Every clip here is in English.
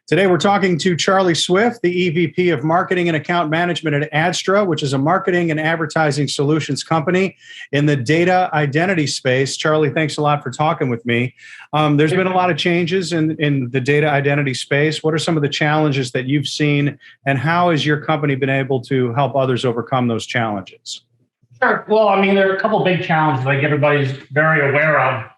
Today, we're talking to Charlie Swift, the EVP of Marketing and Account Management at Adstra, which is a marketing and advertising solutions company in the data identity space. Charlie, thanks a lot for talking with me. There's been a lot of changes in the data identity space. What are some of the challenges that you've seen, and how has your company been able to help others overcome those challenges? Sure. Well, I mean, there are a couple of big challenges I think everybody's very aware of.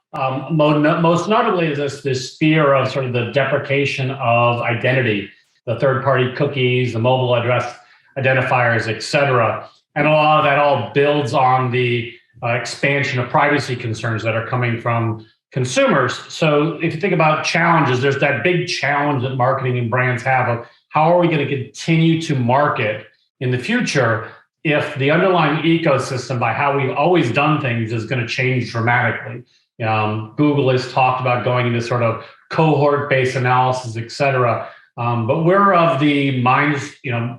Most notably is this fear of sort of the deprecation of identity, the third-party cookies, the mobile address identifiers, et cetera. And a lot of that all builds on the expansion of privacy concerns that are coming from consumers. So if you think about challenges, there's that big challenge that marketing and brands have of how are we going to continue to market in the future if the underlying ecosystem by how we've always done things is going to change dramatically. Google has talked about going into sort of cohort-based analysis, et cetera. But we're of the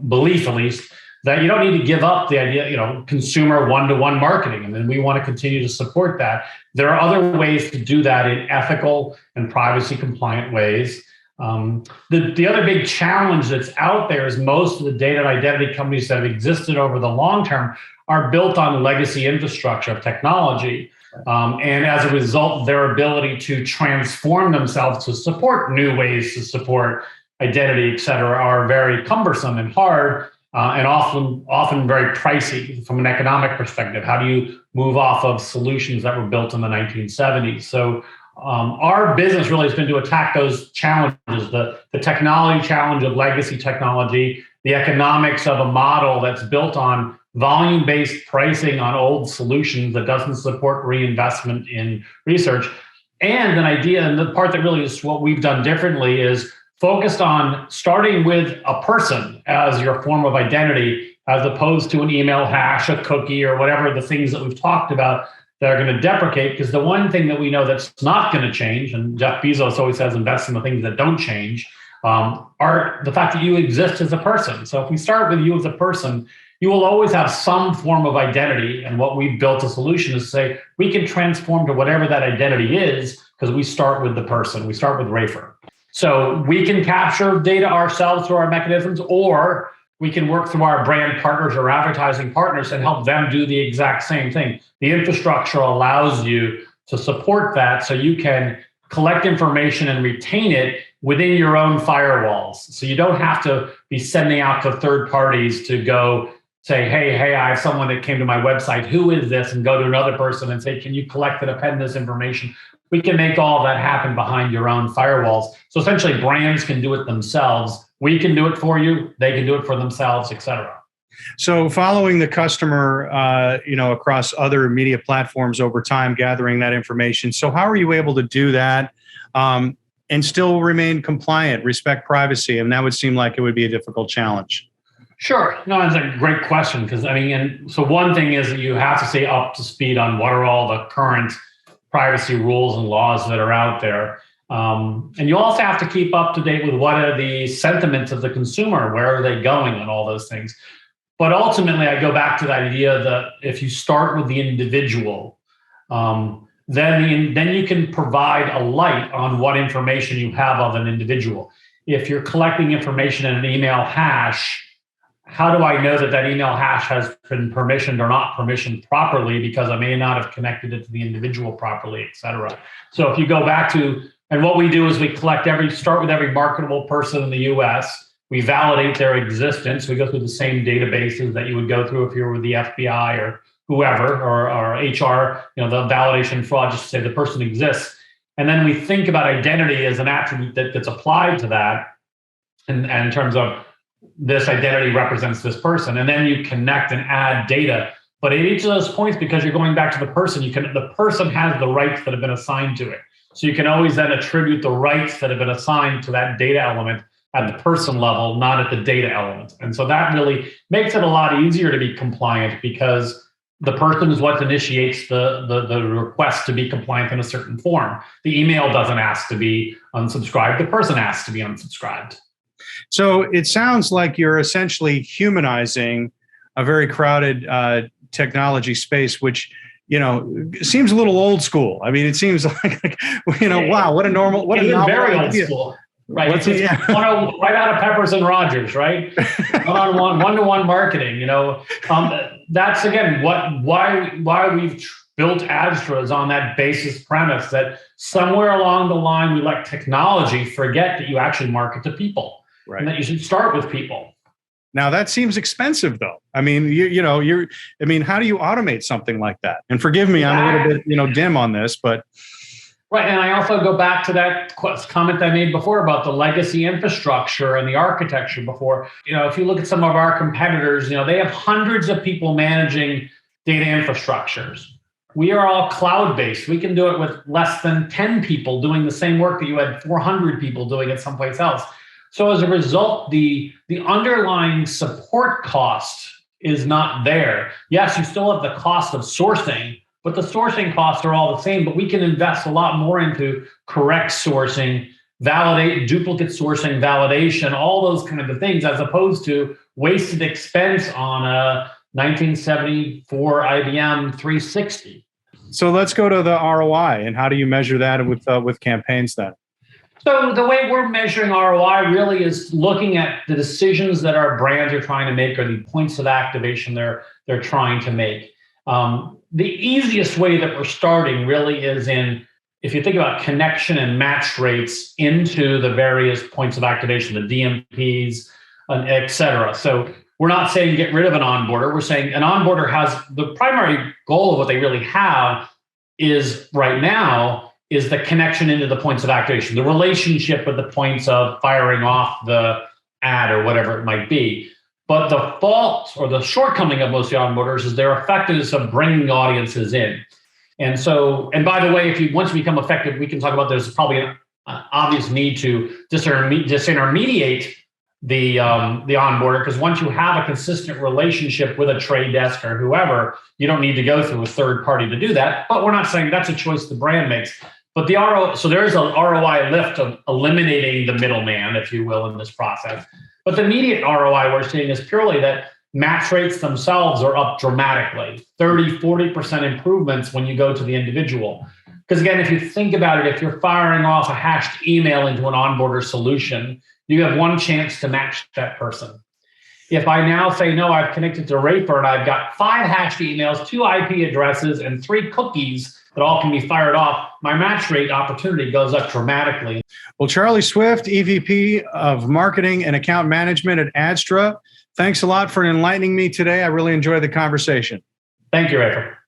belief at least, that you don't need to give up the idea, consumer one-to-one marketing. And then we want to continue to support that. There are other ways to do that in ethical and privacy compliant ways. The other big challenge that's out there is most of the data and identity companies that have existed over the long term are built on legacy infrastructure of technology. And as a result, their ability to transform themselves to support new ways to support identity, et cetera, are very cumbersome and hard, and often very pricey from an economic perspective. How do you move off of solutions that were built in the 1970s? So our business really has been to attack those challenges, the technology challenge of legacy technology, the economics of a model that's built on volume-based pricing on old solutions that doesn't support reinvestment in research, and an idea, and the part that really is what we've done differently is focused on starting with a person as your form of identity, as opposed to an email hash, a cookie, or whatever the things that we've talked about that are going to deprecate. Because the one thing that we know that's not going to change, and Jeff Bezos always says invest in the things that don't change, are the fact that you exist as a person. So if we start with you as a person, you will always have some form of identity. And what we've built a solution is to say, we can transform to whatever that identity is, because we start with the person. We start with Rafer. So we can capture data ourselves through our mechanisms, or we can work through our brand partners or advertising partners and help them do the exact same thing. The infrastructure allows you to support that so you can collect information and retain it within your own firewalls. So you don't have to be sending out to third parties to go say, hey, I have someone that came to my website. Who is this? And go to another person and say, can you collect and append this information? We can make all that happen behind your own firewalls. So essentially, brands can do it themselves. We can do it for you. They can do it for themselves, et cetera. So following the customer, across other media platforms over time, gathering that information. So how are you able to do that and still remain compliant, respect privacy? And that would seem like it would be a difficult challenge. Sure. No, that's a great question, because so one thing is that you have to stay up to speed on what are all the current privacy rules and laws that are out there. And you also have to keep up to date with what are the sentiments of the consumer, where are they going, and all those things. But ultimately, I go back to the idea that if you start with the individual, then you can provide a light on what information you have of an individual. If you're collecting information in an email hash, how do I know that that email hash has been permissioned or not permissioned properly, because I may not have connected it to the individual properly, et cetera. So if you go back to, and what we do is we start with every marketable person in the US, we validate their existence. We go through the same databases that you would go through if you were with the FBI or whoever, or HR, the validation fraud, just to say the person exists. And then we think about identity as an attribute that gets applied to that, and in terms of this identity represents this person, and then you connect and add data. But at each of those points, because you're going back to the person, the person has the rights that have been assigned to it. So you can always then attribute the rights that have been assigned to that data element at the person level, not at the data element. And so that really makes it a lot easier to be compliant, because the person is what initiates the request to be compliant in a certain form. The email doesn't ask to be unsubscribed. The person asks to be unsubscribed. So it sounds like you're essentially humanizing a very crowded technology space, which seems a little old school. I mean, it seems like wow, what a novel very idea. old school. Right. It's right out of Peppers and Rogers, right? One-to-one marketing. That's again why we've built Adstra is on that basis premise that somewhere along the line we let technology forget that you actually market to people, right, and that you should start with people. Now that seems expensive, though. I mean, how do you automate something like that? And forgive me, I'm a little bit, dim on this, but. Right, and I also go back to that comment I made before about the legacy infrastructure and the architecture before. If you look at some of our competitors, they have hundreds of people managing data infrastructures. We are all cloud-based. We can do it with less than 10 people doing the same work that you had 400 people doing it someplace else. So as a result, the underlying support cost is not there. Yes, you still have the cost of sourcing, but the sourcing costs are all the same. But we can invest a lot more into correct sourcing, duplicate sourcing, validation, all those kind of things, as opposed to wasted expense on a 1974 IBM 360. So let's go to the ROI, and how do you measure that with campaigns then? So the way we're measuring ROI really is looking at the decisions that our brands are trying to make, or the points of activation they're trying to make. The easiest way that we're starting really is if you think about connection and match rates into the various points of activation, the DMPs, et cetera. So we're not saying get rid of an onboarder. We're saying an onboarder has the primary goal of what they really have is right now is the connection into the points of activation, the relationship with the points of firing off the ad or whatever it might be. But the fault or the shortcoming of most of the onboarders is their effectiveness of bringing audiences in. And by the way, once you become effective, we can talk about there's probably an obvious need to disintermediate the onboarder, because once you have a consistent relationship with a trade desk or whoever, you don't need to go through a third party to do that. But we're not saying that's a choice the brand makes. But so there's an ROI lift of eliminating the middleman, if you will, in this process. But the immediate ROI we're seeing is purely that match rates themselves are up dramatically, 30, 40% improvements when you go to the individual. Because again, if you think about it, if you're firing off a hashed email into an onboarder solution, you have one chance to match that person. If I now say, no, I've connected to Raper and I've got 5 hashed emails, 2 IP addresses, and 3 cookies that all can be fired off, my match rate opportunity goes up dramatically. Well, Charlie Swift, EVP of Marketing and Account Management at Adstra, thanks a lot for enlightening me today. I really enjoyed the conversation. Thank you, Raper.